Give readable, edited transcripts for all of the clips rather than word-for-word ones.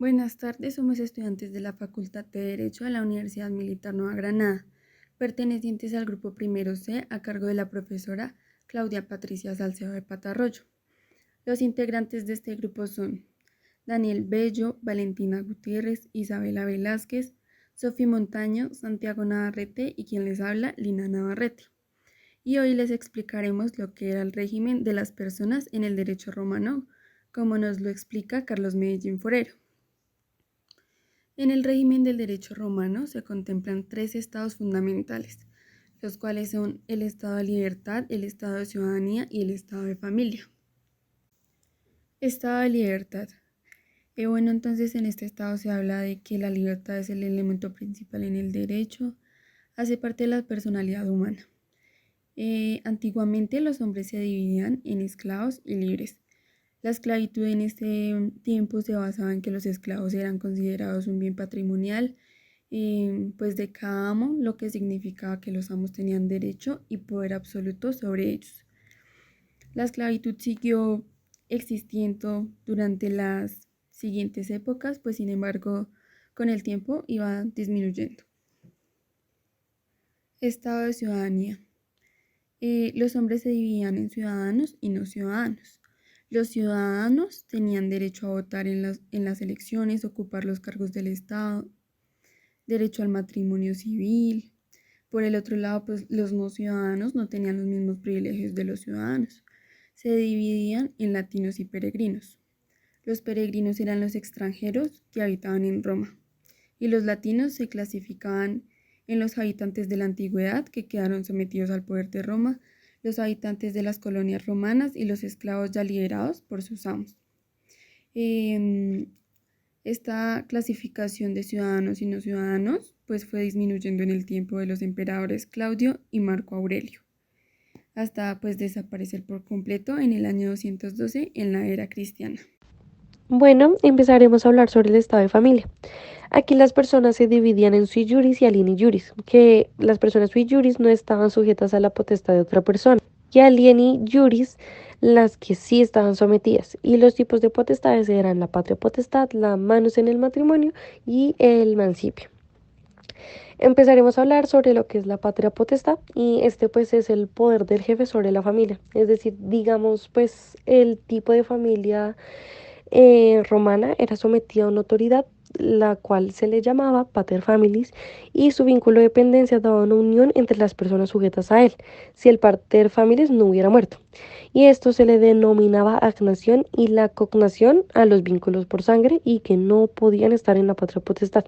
Buenas tardes, somos estudiantes de la Facultad de Derecho de la Universidad Militar Nueva Granada, pertenecientes al grupo primero C a cargo de la profesora Claudia Patricia Salcedo de Patarroyo. Los integrantes de este grupo son Daniel Bello, Valentina Gutiérrez, Isabela Velázquez, Sofía Montaño, Santiago Navarrete y quien les habla, Lina Navarrete. Y hoy les explicaremos lo que era el régimen de las personas en el derecho romano, como nos lo explica Carlos Medellín Forero. En el régimen del derecho romano se contemplan tres estados fundamentales, los cuales son el estado de libertad, el estado de ciudadanía y el estado de familia. Estado de libertad. Entonces en este estado se habla de que la libertad es el elemento principal en el derecho, hace parte de la personalidad humana. Antiguamente los hombres se dividían en esclavos y libres. La esclavitud en este tiempo se basaba en que los esclavos eran considerados un bien patrimonial, pues de cada amo, lo que significaba que los amos tenían derecho y poder absoluto sobre ellos. La esclavitud siguió existiendo durante las siguientes épocas, pues sin embargo con el tiempo iba disminuyendo. Estado de ciudadanía. Los hombres se dividían en ciudadanos y no ciudadanos. Los ciudadanos tenían derecho a votar en las elecciones, ocupar los cargos del Estado, derecho al matrimonio civil. Por el otro lado, pues los no ciudadanos no tenían los mismos privilegios de los ciudadanos. Se dividían en latinos y peregrinos. Los peregrinos eran los extranjeros que habitaban en Roma y los latinos se clasificaban en los habitantes de la antigüedad que quedaron sometidos al poder de Roma, los habitantes de las colonias romanas y los esclavos ya liberados por sus amos. Esta clasificación de ciudadanos y no ciudadanos pues fue disminuyendo en el tiempo de los emperadores Claudio y Marco Aurelio, hasta pues desaparecer por completo en el año 212 en la era cristiana. Bueno, empezaremos a hablar sobre el estado de familia. Aquí las personas se dividían en sui juris y alieni juris, que las personas sui juris no estaban sujetas a la potestad de otra persona, y alieni juris las que sí estaban sometidas. Y los tipos de potestades eran la patria potestad, la manus en el matrimonio y el mancipio. Empezaremos a hablar sobre lo que es la patria potestad y este pues es el poder del jefe sobre la familia, es decir, digamos pues el tipo de familia romana era sometida a una autoridad la cual se le llamaba pater familis y su vínculo de dependencia daba una unión entre las personas sujetas a él si el pater familis no hubiera muerto, y esto se le denominaba agnación y la cognación a los vínculos por sangre y que no podían estar en la patria potestad.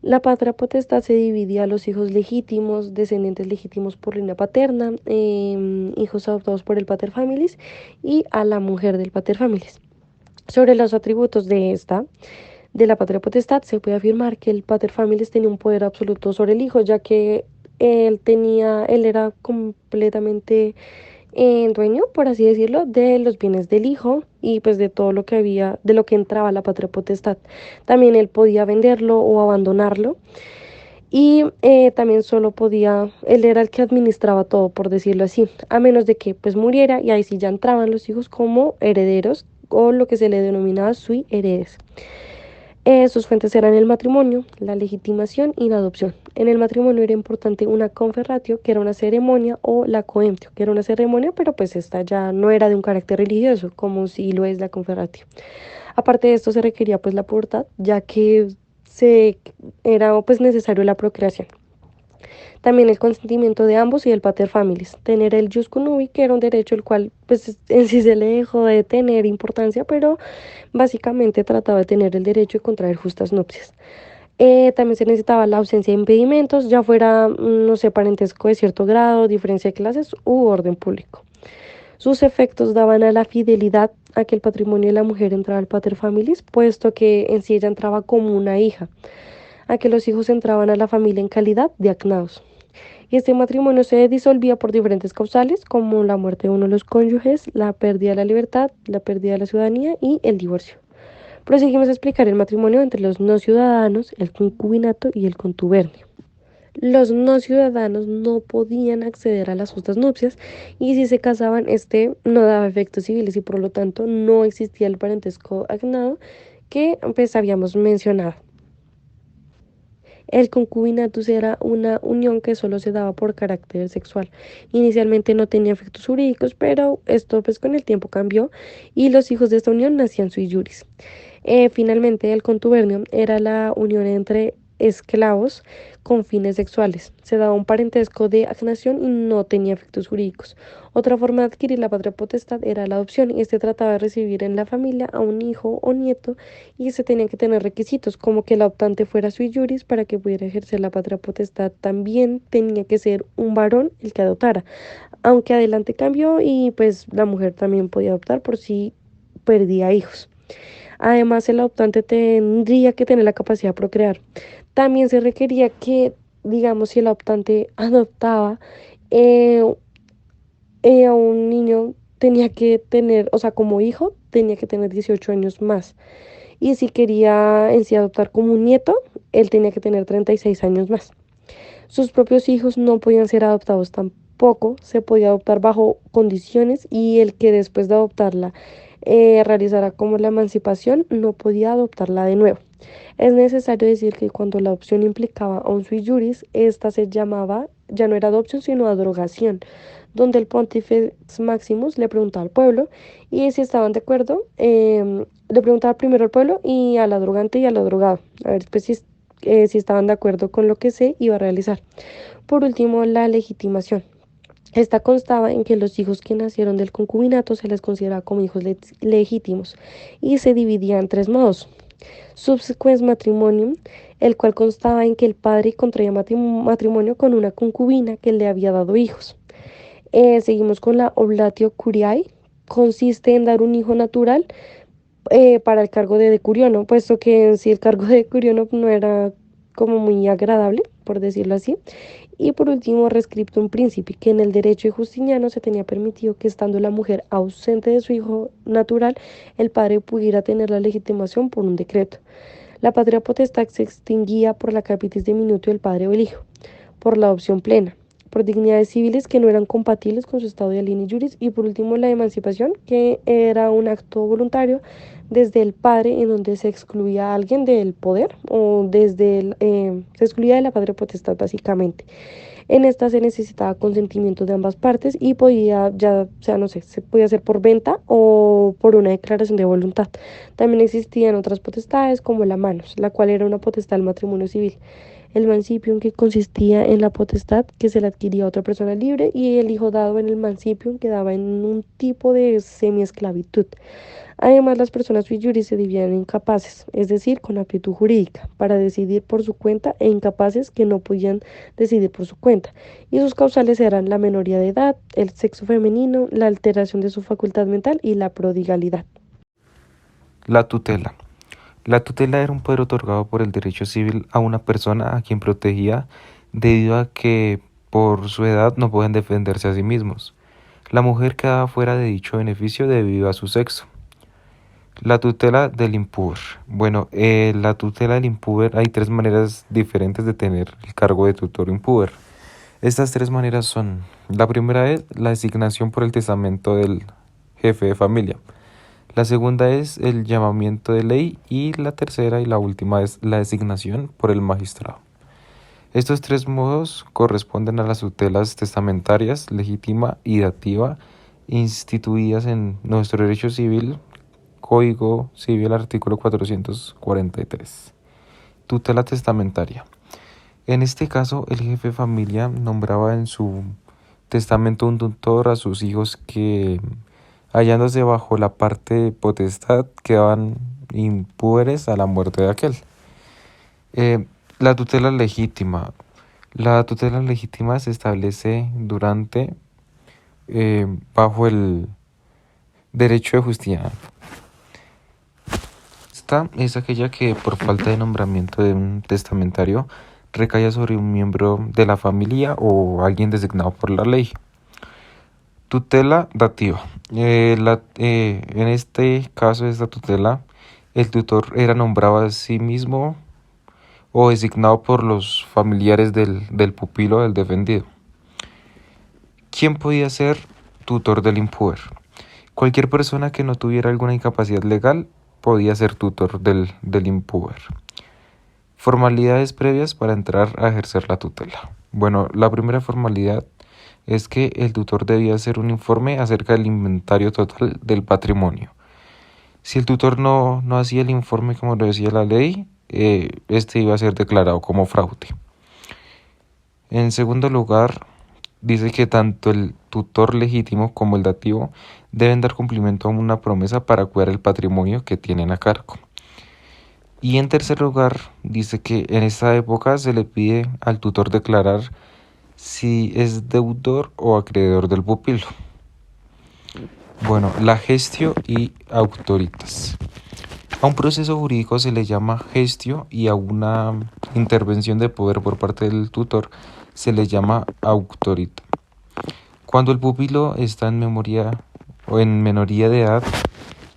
La patria potestad se dividía a los hijos legítimos, descendientes legítimos por línea paterna, hijos adoptados por el pater familis y a la mujer del pater familis. Sobre los atributos de la patria potestad, se puede afirmar que el pater familias tenía un poder absoluto sobre el hijo, ya que él era completamente dueño, por así decirlo, de los bienes del hijo y pues de todo lo que había, de lo que entraba a la patria potestad. También él podía venderlo o abandonarlo. Y también él era el que administraba todo, por decirlo así, a menos de que pues muriera y ahí sí ya entraban los hijos como herederos o lo que se le denominaba sui heredes. Sus fuentes eran el matrimonio, la legitimación y la adopción. En el matrimonio era importante una conferratio, que era una ceremonia, o la coemptio, que era una ceremonia, pero pues esta ya no era de un carácter religioso, como si lo es la conferratio. Aparte de esto se requería pues la pubertad, ya que era pues necesario la procreación. También el consentimiento de ambos y el pater familias. Tener el jus connubii, que era un derecho el cual pues en sí se le dejó de tener importancia, pero básicamente trataba de tener el derecho de contraer justas nupcias. También se necesitaba la ausencia de impedimentos, ya fuera, no sé, parentesco de cierto grado, diferencia de clases u orden público. Sus efectos daban a la fidelidad a que el patrimonio de la mujer entraba al pater familias, puesto que en sí ella entraba como una hija, a que los hijos entraban a la familia en calidad de agnados. Y este matrimonio se disolvía por diferentes causales, como la muerte de uno de los cónyuges, la pérdida de la libertad, la pérdida de la ciudadanía y el divorcio. Proseguimos a explicar el matrimonio entre los no ciudadanos, el concubinato y el contubernio. Los no ciudadanos no podían acceder a las justas nupcias y si se casaban, este no daba efectos civiles y por lo tanto no existía el parentesco agnado que pues habíamos mencionado. El concubinatus era una unión que solo se daba por carácter sexual. Inicialmente no tenía efectos jurídicos, pero esto pues con el tiempo cambió y los hijos de esta unión nacían sui juris. Finalmente, el contubernio era la unión entre esclavos con fines sexuales. Se daba un parentesco de agnación y no tenía efectos jurídicos. Otra forma de adquirir la patria potestad era la adopción y este trataba de recibir en la familia a un hijo o nieto y se tenían que tener requisitos como que el adoptante fuera sui juris para que pudiera ejercer la patria potestad. También tenía que ser un varón el que adoptara, aunque adelante cambió y pues la mujer también podía adoptar por si perdía hijos. Además, el adoptante tendría que tener la capacidad de procrear. También se requería que, digamos, si el adoptante adoptaba eh, a un niño, tenía que tener, o sea, como hijo, tenía que tener 18 años más. Y si quería en sí adoptar como un nieto, él tenía que tener 36 años más. Sus propios hijos no podían ser adoptados tampoco, se podía adoptar bajo condiciones y el que después de adoptarla realizara como la emancipación no podía adoptarla de nuevo. Es necesario decir que cuando la adopción implicaba a un sui juris, esta se llamaba, ya no era adopción, sino adrogación, donde el Pontifex Maximus le preguntaba al pueblo y si estaban de acuerdo, le preguntaba primero al pueblo y al adrogante y al adrogado, a ver pues si estaban de acuerdo con lo que se iba a realizar. Por último, la legitimación. Esta constaba en que los hijos que nacieron del concubinato se les consideraba como hijos legítimos y se dividía en tres modos. Subsequens matrimonium, el cual constaba en que el padre contraía matrimonio con una concubina que le había dado hijos. Seguimos con la oblatio curiae, consiste en dar un hijo natural para el cargo de decuriono, puesto que en sí el cargo de decuriono no era como muy agradable, por decirlo así. Y por último, rescriptum principi, que en el derecho justiniano se tenía permitido que estando la mujer ausente de su hijo natural, el padre pudiera tener la legitimación por un decreto. La patria potestad se extinguía por la capitis diminutio del padre o el hijo, por la adopción plena, por dignidades civiles que no eran compatibles con su estado de alini juris y por último la emancipación, que era un acto voluntario desde el padre en donde se excluía a alguien del poder o se excluía de la patria potestad básicamente. En esta se necesitaba consentimiento de ambas partes y podía ya, o sea, no sé, se podía hacer por venta o por una declaración de voluntad. También existían otras potestades como la manus, la cual era una potestad del matrimonio civil. El mancipium, que consistía en la potestad que se le adquiría a otra persona libre, y el hijo dado en el mancipium quedaba en un tipo de semiesclavitud. Además, las personas sui juris se dividían en capaces, es decir, con aptitud jurídica, para decidir por su cuenta, e incapaces que no podían decidir por su cuenta. Y sus causales eran la menoría de edad, el sexo femenino, la alteración de su facultad mental y la prodigalidad. La tutela. La tutela era un poder otorgado por el derecho civil a una persona a quien protegía debido a que por su edad no pueden defenderse a sí mismos. La mujer quedaba fuera de dicho beneficio debido a su sexo. La tutela del impuber. Bueno, la tutela del impuber, hay tres maneras diferentes de tener el cargo de tutor impuber. Estas tres maneras son: la primera es la designación por el testamento del jefe de familia. La segunda es el llamamiento de ley y la tercera y la última es la designación por el magistrado. Estos tres modos corresponden a las tutelas testamentarias, legítima y dativa, instituidas en nuestro derecho civil, Código Civil, artículo 443. Tutela testamentaria. En este caso, el jefe de familia nombraba en su testamento un tutor a sus hijos que, hallándose bajo la parte potestad, quedaban impúberes a la muerte de aquel. La tutela legítima. La tutela legítima se establece bajo el derecho de justicia. Esta es aquella que por falta de nombramiento de un testamentario recae sobre un miembro de la familia o alguien designado por la ley. Tutela dativa. En este caso de esta tutela, el tutor era nombrado a sí mismo o designado por los familiares del pupilo del defendido. ¿Quién podía ser tutor del impúber? Cualquier persona que no tuviera alguna incapacidad legal podía ser tutor del impuber. Formalidades previas para entrar a ejercer la tutela. Bueno, la primera formalidad es que el tutor debía hacer un informe acerca del inventario total del patrimonio. Si el tutor no hacía el informe como lo decía la ley, este iba a ser declarado como fraude. En segundo lugar, dice que tanto el tutor legítimo como el dativo deben dar cumplimiento a una promesa para cuidar el patrimonio que tienen a cargo. Y en tercer lugar, dice que en esta época se le pide al tutor declarar si es deudor o acreedor del pupilo. Bueno, la gestio y autoritas. A un proceso jurídico se le llama gestio y a una intervención de poder por parte del tutor se le llama autorita. Cuando el pupilo está en memoria o en menoría de edad,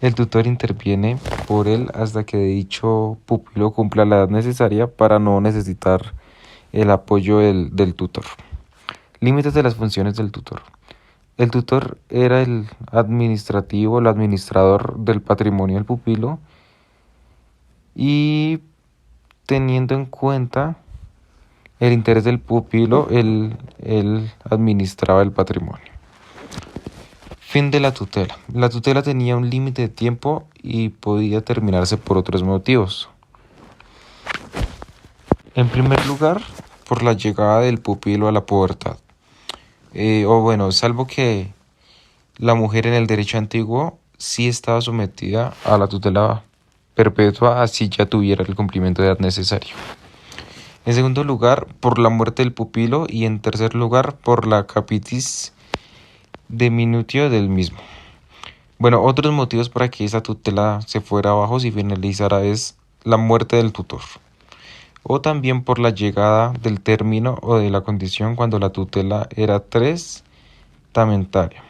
el tutor interviene por él hasta que dicho pupilo cumpla la edad necesaria para no necesitar el apoyo del tutor. Límites de las funciones del tutor. El tutor era el administrativo, el administrador del patrimonio del pupilo y teniendo en cuenta el interés del pupilo, él administraba el patrimonio. Fin de la tutela. La tutela tenía un límite de tiempo y podía terminarse por otros motivos. En primer lugar, por la llegada del pupilo a la pubertad. Salvo que la mujer en el derecho antiguo sí estaba sometida a la tutela perpetua, así ya tuviera el cumplimiento de edad necesario. En segundo lugar, por la muerte del pupilo y en tercer lugar, por la capitis diminutio del mismo. Bueno, otros motivos para que esa tutela se fuera abajo si finalizara es la muerte del tutor o también por la llegada del término o de la condición cuando la tutela era testamentaria.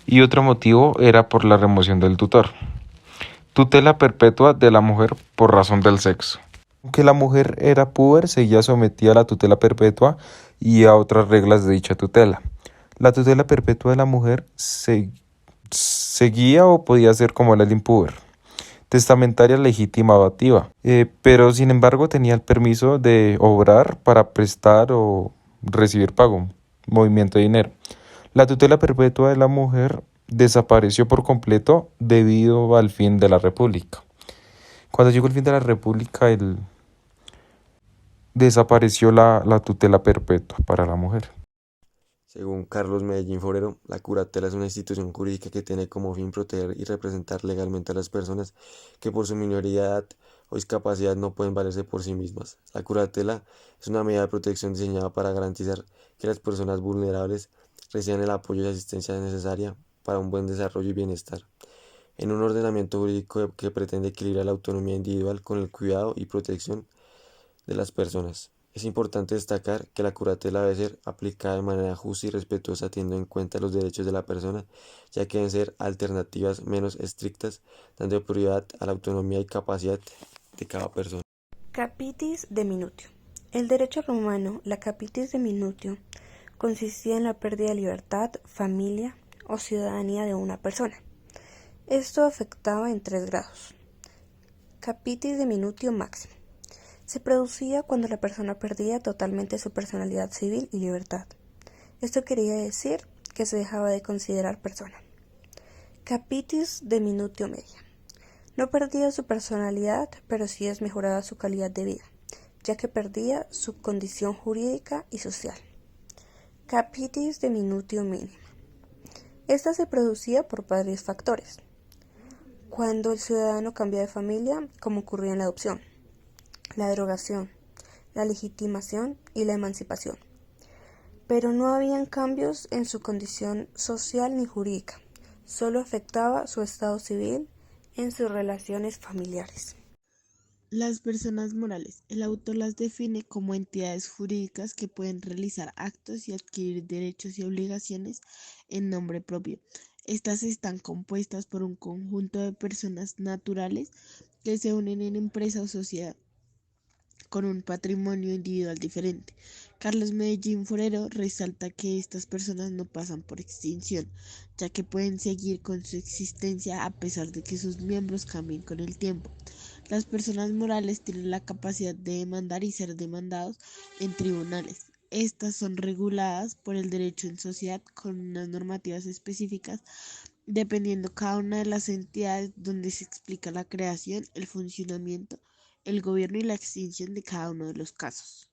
Y otro motivo era por la remoción del tutor. Tutela perpetua de la mujer por razón del sexo. Aunque la mujer era puber, seguía sometida a la tutela perpetua y a otras reglas de dicha tutela. La tutela perpetua de la mujer seguía o podía ser como la del impuber, testamentaria, legítima o dativa, pero sin embargo tenía el permiso de obrar para prestar o recibir pago, movimiento de dinero. La tutela perpetua de la mujer desapareció por completo debido al fin de la República. Cuando llegó el fin de la República, desapareció la tutela perpetua para la mujer. Según Carlos Medellín Forero, la curatela es una institución jurídica que tiene como fin proteger y representar legalmente a las personas que por su minoría de edad o discapacidad no pueden valerse por sí mismas. La curatela es una medida de protección diseñada para garantizar que las personas vulnerables reciban el apoyo y asistencia necesaria para un buen desarrollo y bienestar, en un ordenamiento jurídico que pretende equilibrar la autonomía individual con el cuidado y protección de las personas. Es importante destacar que la curatela debe ser aplicada de manera justa y respetuosa teniendo en cuenta los derechos de la persona, ya que deben ser alternativas menos estrictas, dando prioridad a la autonomía y capacidad de cada persona. Capitis de minutio. El derecho romano, la capitis de minutio, consistía en la pérdida de libertad, familia o ciudadanía de una persona. Esto afectaba en 3 grados. Capitis de minutio máximo. Se producía cuando la persona perdía totalmente su personalidad civil y libertad. Esto quería decir que se dejaba de considerar persona. Capitis de minutio media. No perdía su personalidad, pero sí desmejoraba su calidad de vida, ya que perdía su condición jurídica y social. Capitis de minutio mínima. Esta se producía por varios factores. Cuando el ciudadano cambia de familia, como ocurría en la adopción, la derogación, la legitimación y la emancipación. Pero no habían cambios en su condición social ni jurídica, solo afectaba su estado civil en sus relaciones familiares. Las personas morales. El autor las define como entidades jurídicas que pueden realizar actos y adquirir derechos y obligaciones en nombre propio. Estas están compuestas por un conjunto de personas naturales que se unen en empresa o sociedad con un patrimonio individual diferente, Carlos Medellín Forero resalta que estas personas no pasan por extinción, ya que pueden seguir con su existencia a pesar de que sus miembros cambien con el tiempo. Las personas morales tienen la capacidad de demandar y ser demandados en tribunales. Estas son reguladas por el derecho en sociedad con unas normativas específicas, dependiendo cada una de las entidades donde se explica la creación, el funcionamiento, el gobierno y la extinción de cada uno de los casos.